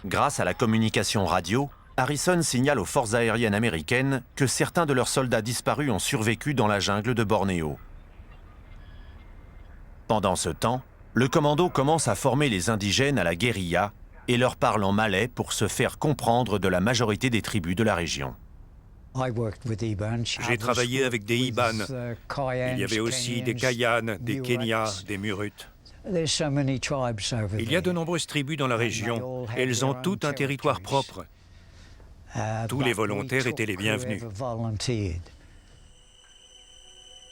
Grâce à la communication radio, Harrison signale aux forces aériennes américaines que certains de leurs soldats disparus ont survécu dans la jungle de Bornéo. Pendant ce temps, le commando commence à former les indigènes à la guérilla et leur parle en malais pour se faire comprendre de la majorité des tribus de la région. J'ai travaillé avec des Iban. Il y avait aussi des Kayan, des Kenyas, des Murut. Il y a de nombreuses tribus dans la région et elles ont toutes un territoire propre. Tous les volontaires étaient les bienvenus.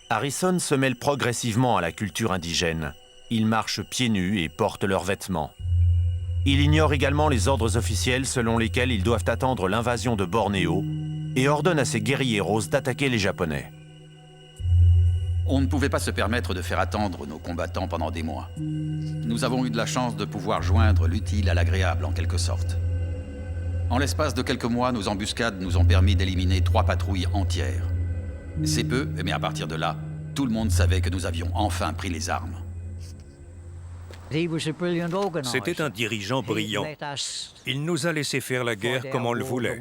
Harrison se mêle progressivement à la culture indigène. Ils marchent pieds nus et portent leurs vêtements. Il ignore également les ordres officiels selon lesquels ils doivent attendre l'invasion de Bornéo et ordonne à ses guérilleros d'attaquer les Japonais. On ne pouvait pas se permettre de faire attendre nos combattants pendant des mois. Nous avons eu de la chance de pouvoir joindre l'utile à l'agréable en quelque sorte. En l'espace de quelques mois, nos embuscades nous ont permis d'éliminer 3 patrouilles entières. C'est peu, mais à partir de là, tout le monde savait que nous avions enfin pris les armes. C'était un dirigeant brillant. Il nous a laissé faire la guerre comme on le voulait.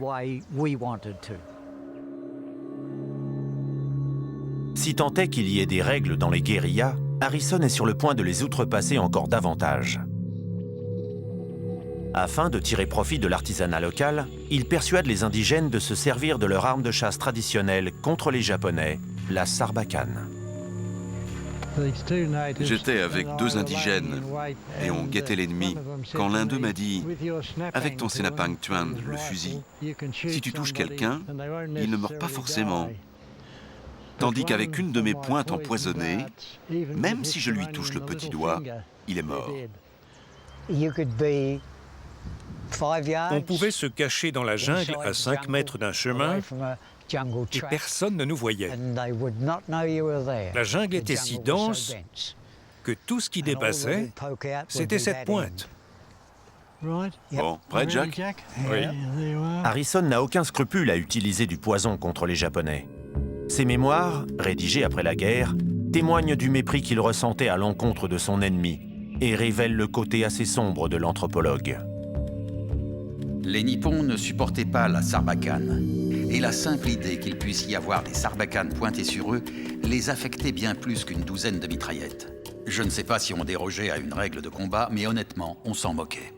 Si tant est qu'il y ait des règles dans les guérillas, Harrison est sur le point de les outrepasser encore davantage. Afin de tirer profit de l'artisanat local, il persuade les indigènes de se servir de leur arme de chasse traditionnelle contre les Japonais, la sarbacane. J'étais avec 2 indigènes et on guettait l'ennemi quand l'un d'eux m'a dit « Avec ton Senapang Tuan, le fusil, si tu touches quelqu'un, il ne meurt pas forcément. Tandis qu'avec une de mes pointes empoisonnées, même si je lui touche le petit doigt, il est mort. » On pouvait se cacher dans la jungle à 5 mètres d'un chemin et personne ne nous voyait. La jungle était si dense que tout ce qui dépassait, c'était cette pointe. Bon, prêt, Jack? Oui. Harrison n'a aucun scrupule à utiliser du poison contre les Japonais. Ses mémoires, rédigées après la guerre, témoignent du mépris qu'il ressentait à l'encontre de son ennemi et révèlent le côté assez sombre de l'anthropologue. Les Nippons ne supportaient pas la sarbacane. Et la simple idée qu'il puisse y avoir des sarbacanes pointées sur eux les affectait bien plus qu'une douzaine de mitraillettes. Je ne sais pas si on dérogeait à une règle de combat, mais honnêtement, on s'en moquait.